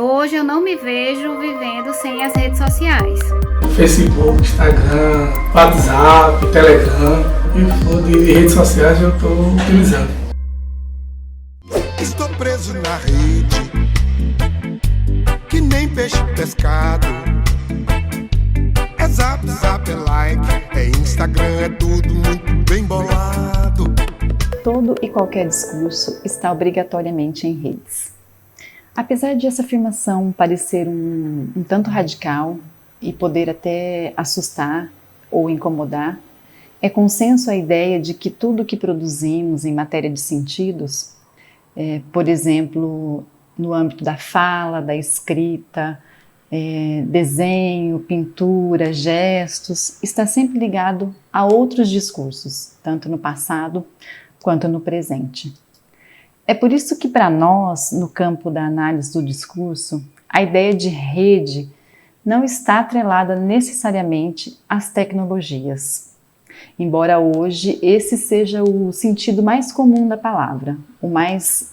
Hoje eu não me vejo vivendo sem as redes sociais. Facebook, Instagram, WhatsApp, Telegram e for de redes sociais eu estou utilizando. Estou preso na rede, que nem peixe pescado. É zap, zap, é like, é Instagram, é tudo muito bem bolado. Todo e qualquer discurso está obrigatoriamente em redes. Apesar de essa afirmação parecer um tanto radical e poder até assustar ou incomodar, é consenso a ideia de que tudo o que produzimos em matéria de sentidos, por exemplo, no âmbito da fala, da escrita, desenho, pintura, gestos, está sempre ligado a outros discursos, tanto no passado quanto no presente. É por isso que para nós, no campo da análise do discurso, a ideia de rede não está atrelada necessariamente às tecnologias. Embora hoje esse seja o sentido mais comum da palavra, o mais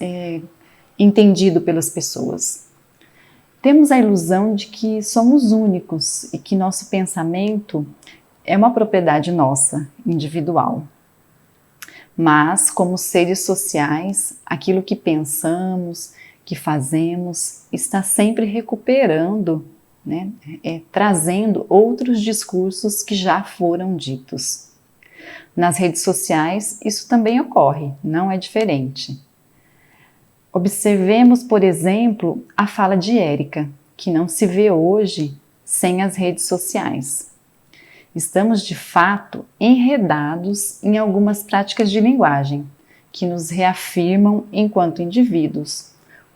entendido pelas pessoas. Temos a ilusão de que somos únicos e que nosso pensamento é uma propriedade nossa, individual. Mas, como seres sociais, aquilo que pensamos, que fazemos, está sempre recuperando, trazendo outros discursos que já foram ditos. Nas redes sociais, isso também ocorre, não é diferente. Observemos, por exemplo, a fala de Érica, que não se vê hoje sem as redes sociais. Estamos, de fato, enredados em algumas práticas de linguagem que nos reafirmam enquanto indivíduos,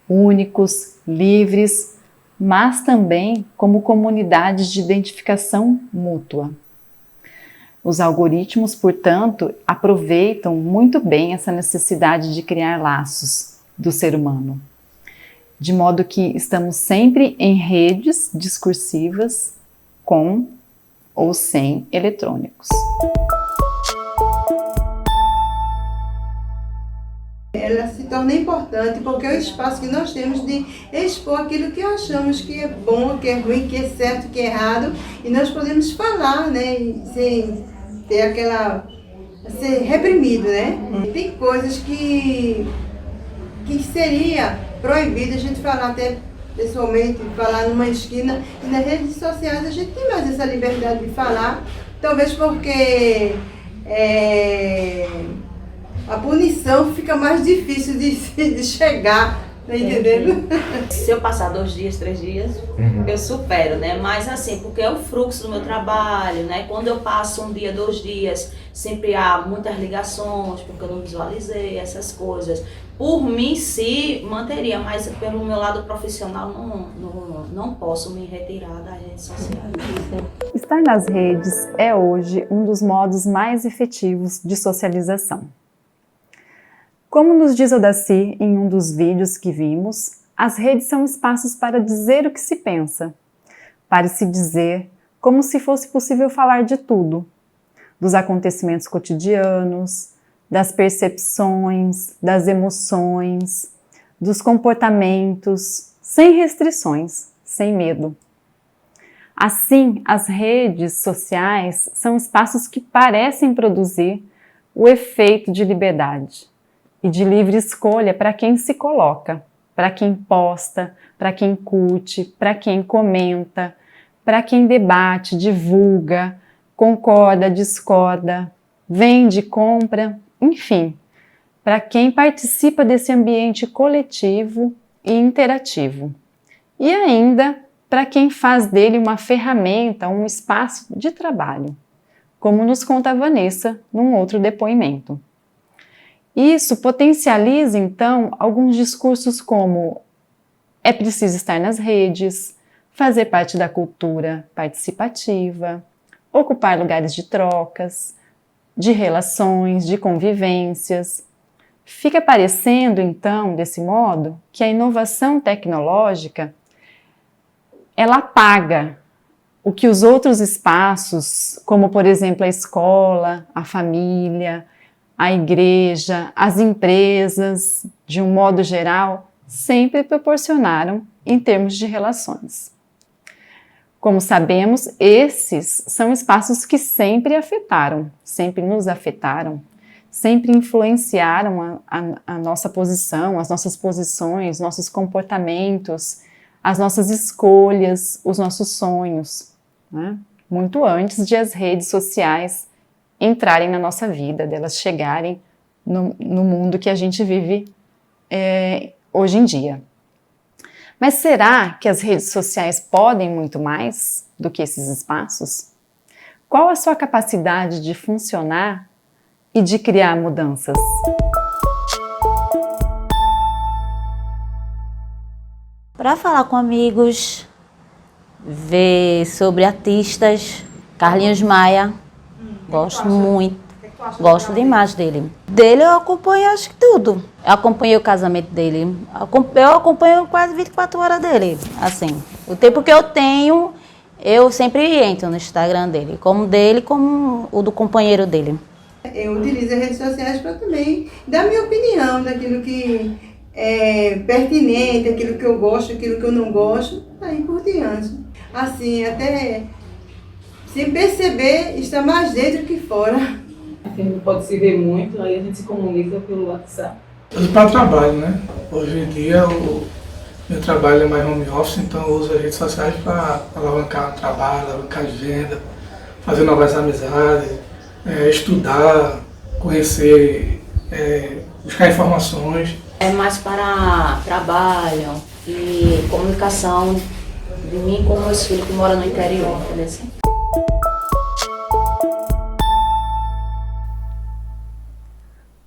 únicos, livres, mas também como comunidades de identificação mútua. Os algoritmos, portanto, aproveitam muito bem essa necessidade de criar laços do ser humano, de modo que estamos sempre em redes discursivas com ou sem eletrônicos. Ela se torna importante porque é o espaço que nós temos de expor aquilo que achamos que é bom, que é ruim, que é certo, que é errado, e nós podemos falar, sem ter aquela... ser reprimido, Tem coisas que seria proibido a gente falar até pessoalmente, falar numa esquina, e nas redes sociais a gente tem mais essa liberdade de falar, talvez porque a punição fica mais difícil de chegar, tá entendendo? Se eu passar 2 dias, 3 dias, eu supero, Mas assim, porque é o fluxo do meu trabalho, Quando eu passo 1 dia, 2 dias, sempre há muitas ligações, porque eu não visualizei essas coisas. Por mim, se manteria, mas pelo meu lado profissional, não posso me retirar das redes sociais. Estar nas redes é hoje um dos modos mais efetivos de socialização. Como nos diz Odaci em um dos vídeos que vimos, as redes são espaços para dizer o que se pensa, para se dizer como se fosse possível falar de tudo, dos acontecimentos cotidianos, das percepções, das emoções, dos comportamentos, sem restrições, sem medo. Assim, as redes sociais são espaços que parecem produzir o efeito de liberdade e de livre escolha para quem se coloca, para quem posta, para quem curte, para quem comenta, para quem debate, divulga, concorda, discorda, vende, compra, enfim, para quem participa desse ambiente coletivo e interativo. E ainda para quem faz dele uma ferramenta, um espaço de trabalho, como nos conta a Vanessa num outro depoimento. Isso potencializa, então, alguns discursos como é preciso estar nas redes, fazer parte da cultura participativa, ocupar lugares de trocas, de relações, de convivências. Fica parecendo, então, desse modo, que a inovação tecnológica, ela apaga o que os outros espaços, como por exemplo a escola, a família, a igreja, as empresas, de um modo geral, sempre proporcionaram em termos de relações. Como sabemos, esses são espaços que sempre afetaram, sempre nos afetaram, sempre influenciaram a nossa posição, as nossas posições, nossos comportamentos, as nossas escolhas, os nossos sonhos, né? Muito antes de as redes sociais entrarem na nossa vida, delas chegarem no mundo que a gente vive hoje em dia. Mas será que as redes sociais podem muito mais do que esses espaços? Qual a sua capacidade de funcionar e de criar mudanças? Para falar com amigos, ver sobre artistas, Carlinhos Maia, gosto muito, gosto demais dele. Dele eu acompanho acho que tudo. Eu acompanhei o casamento dele, eu acompanho quase 24 horas dele, assim. O tempo que eu tenho, eu sempre entro no Instagram dele, como o do companheiro dele. Eu utilizo as redes sociais para também dar minha opinião daquilo que é pertinente, aquilo que eu gosto, aquilo que eu não gosto, aí por diante. Assim, até sem perceber, está mais dentro que fora. A gente não pode se ver muito, aí a gente se comunica pelo WhatsApp. Para trabalho, né? Hoje em dia o meu trabalho é mais home office, então eu uso as redes sociais para alavancar o trabalho, alavancar a agenda, fazer novas amizades, estudar, conhecer, buscar informações. É mais para trabalho e comunicação de mim com meus filhos que moram no interior, entendeu?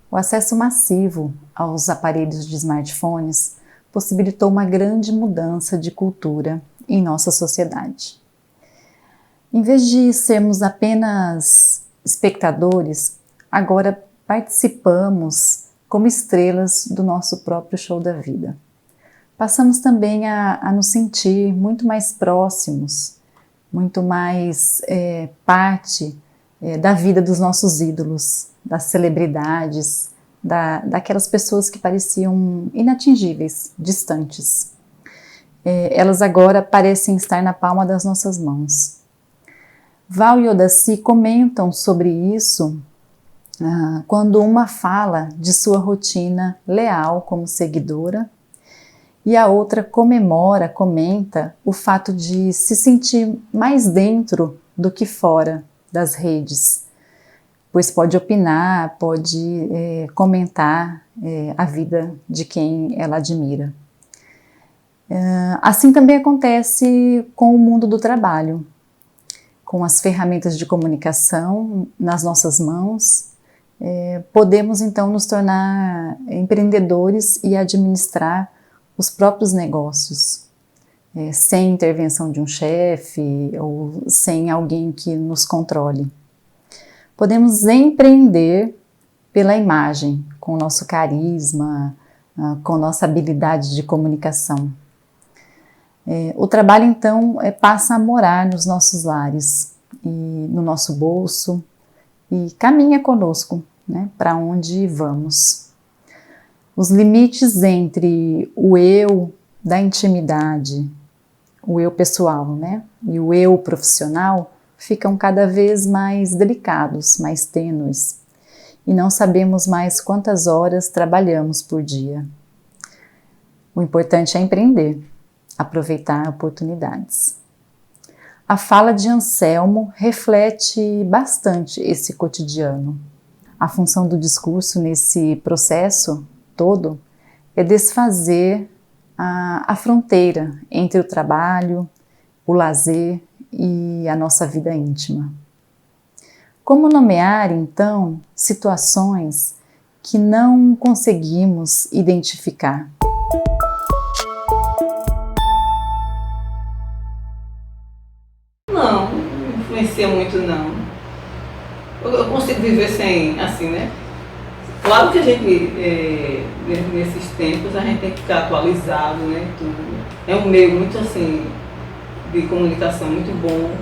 O acesso massivo aos aparelhos de smartphones possibilitou uma grande mudança de cultura em nossa sociedade. Em vez de sermos apenas espectadores, agora participamos como estrelas do nosso próprio show da vida. Passamos também a nos sentir muito mais próximos, muito mais parte da vida dos nossos ídolos, das celebridades, daquelas pessoas que pareciam inatingíveis, distantes. Elas agora parecem estar na palma das nossas mãos. Val e Odaci comentam sobre isso quando uma fala de sua rotina leal como seguidora e a outra comenta o fato de se sentir mais dentro do que fora das redes, pois pode opinar, pode comentar a vida de quem ela admira. Assim também acontece com o mundo do trabalho, com as ferramentas de comunicação nas nossas mãos, podemos então nos tornar empreendedores e administrar os próprios negócios, sem intervenção de um chefe ou sem alguém que nos controle. Podemos empreender pela imagem, com o nosso carisma, com nossa habilidade de comunicação. O trabalho, então, passa a morar nos nossos lares, e no nosso bolso, e caminha conosco, né, para onde vamos. Os limites entre o eu da intimidade, o eu pessoal, né, e o eu profissional ficam cada vez mais delicados, mais tênues, e não sabemos mais quantas horas trabalhamos por dia. O importante é empreender, aproveitar oportunidades. A fala de Anselmo reflete bastante esse cotidiano. A função do discurso nesse processo todo é desfazer a fronteira entre o trabalho, o lazer e a nossa vida íntima. Como nomear, então, situações que não conseguimos identificar? Não influencia muito não. Eu consigo viver sem, assim, né? Claro que a gente, nesses tempos, a gente tem que ficar atualizado, né? Tudo. É um meio muito, assim, de comunicação muito bom.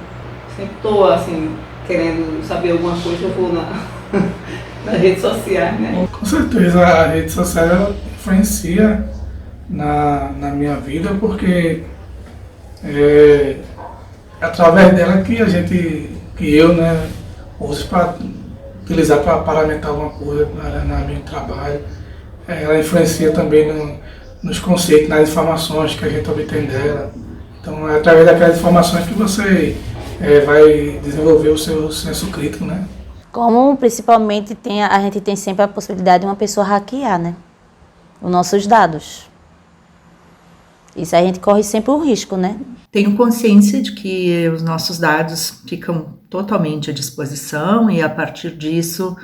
Sempre estou, assim, querendo saber alguma coisa, eu vou nas redes sociais, né? Com certeza a rede social ela influencia na minha vida, porque é através dela que eu, né, uso para utilizar para paramentar alguma coisa na meu trabalho. Ela influencia também nos conceitos, nas informações que a gente obtém dela. Então é através daquelas informações que você vai desenvolver o seu senso crítico, né? Como principalmente a gente tem sempre a possibilidade de uma pessoa hackear, né? Os nossos dados. Isso a gente corre sempre o risco, né? Tenho consciência de que os nossos dados ficam totalmente à disposição e a partir disso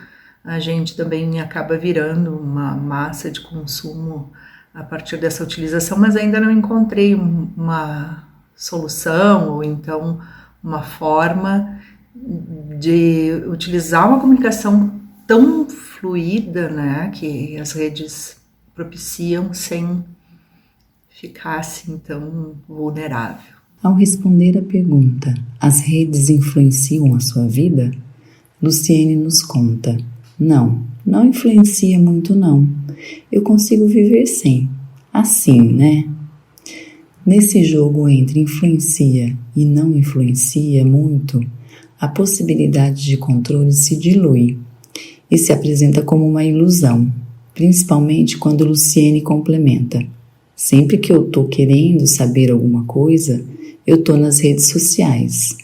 a gente também acaba virando uma massa de consumo a partir dessa utilização, mas ainda não encontrei uma solução ou então uma forma de utilizar uma comunicação tão fluida, né, que as redes propiciam sem ficar assim tão vulnerável. Ao responder à pergunta, as redes influenciam a sua vida? Luciene nos conta, não influencia muito não. Eu consigo viver sem. Assim, né? Nesse jogo entre influencia e não influencia muito, a possibilidade de controle se dilui e se apresenta como uma ilusão, principalmente quando Luciene complementa. Sempre que eu estou querendo saber alguma coisa, eu estou nas redes sociais.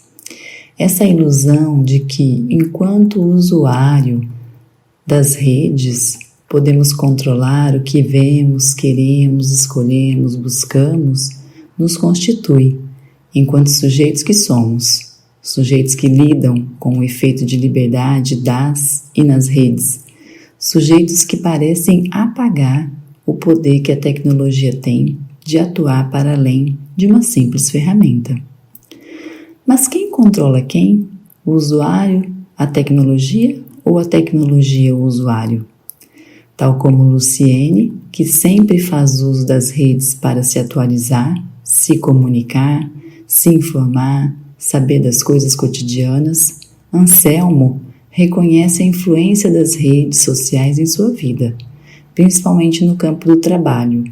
Essa ilusão de que, enquanto usuário das redes, podemos controlar o que vemos, queremos, escolhemos, buscamos, nos constitui, enquanto sujeitos que somos, sujeitos que lidam com o efeito de liberdade das e nas redes, sujeitos que parecem apagar o poder que a tecnologia tem de atuar para além de uma simples ferramenta. Mas quem controla quem? O usuário, a tecnologia ou a tecnologia o usuário? Tal como Luciene, que sempre faz uso das redes para se atualizar, se comunicar, se informar, saber das coisas cotidianas, Anselmo reconhece a influência das redes sociais em sua vida, principalmente no campo do trabalho,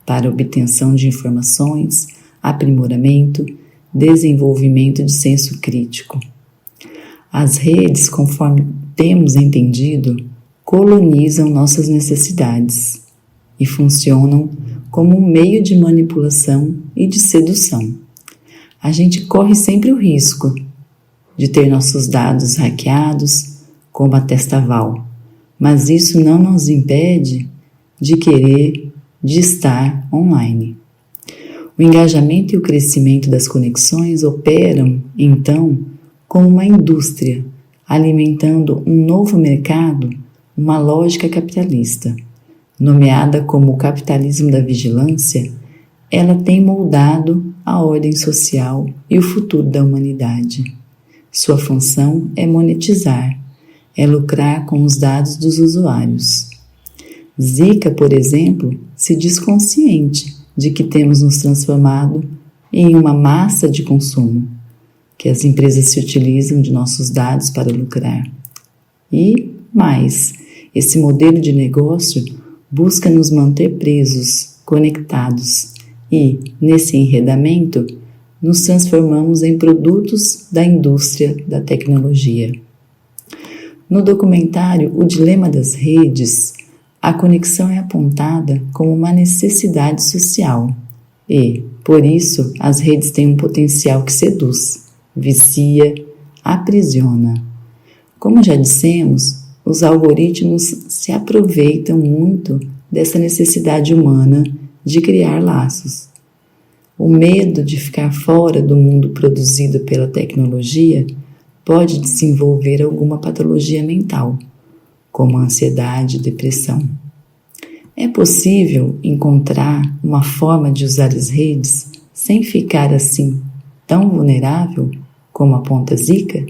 para obtenção de informações, aprimoramento, desenvolvimento de senso crítico. As redes, conforme temos entendido, colonizam nossas necessidades e funcionam como um meio de manipulação e de sedução. A gente corre sempre o risco de ter nossos dados hackeados como a Testaval, mas isso não nos impede de estar online. O engajamento e o crescimento das conexões operam, então, como uma indústria, alimentando um novo mercado, uma lógica capitalista. Nomeada como o capitalismo da vigilância, ela tem moldado a ordem social e o futuro da humanidade. Sua função é monetizar, é lucrar com os dados dos usuários. Zica, por exemplo, se diz consciente de que temos nos transformado em uma massa de consumo, que as empresas se utilizam de nossos dados para lucrar. E, mais, esse modelo de negócio busca nos manter presos, conectados e, nesse enredamento, nos transformamos em produtos da indústria da tecnologia. No documentário O Dilema das Redes, a conexão é apontada como uma necessidade social e, por isso, as redes têm um potencial que seduz, vicia, aprisiona. Como já dissemos, os algoritmos se aproveitam muito dessa necessidade humana de criar laços. O medo de ficar fora do mundo produzido pela tecnologia pode desenvolver alguma patologia mental, como ansiedade e depressão. É possível encontrar uma forma de usar as redes sem ficar assim tão vulnerável como aponta Zica?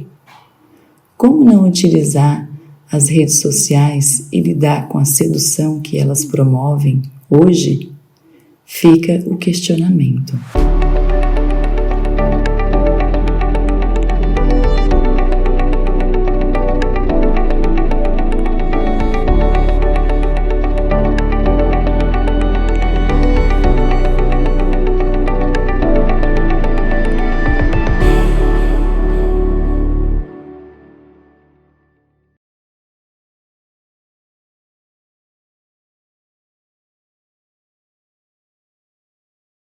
Como não utilizar as redes sociais e lidar com a sedução que elas promovem hoje? Fica o questionamento.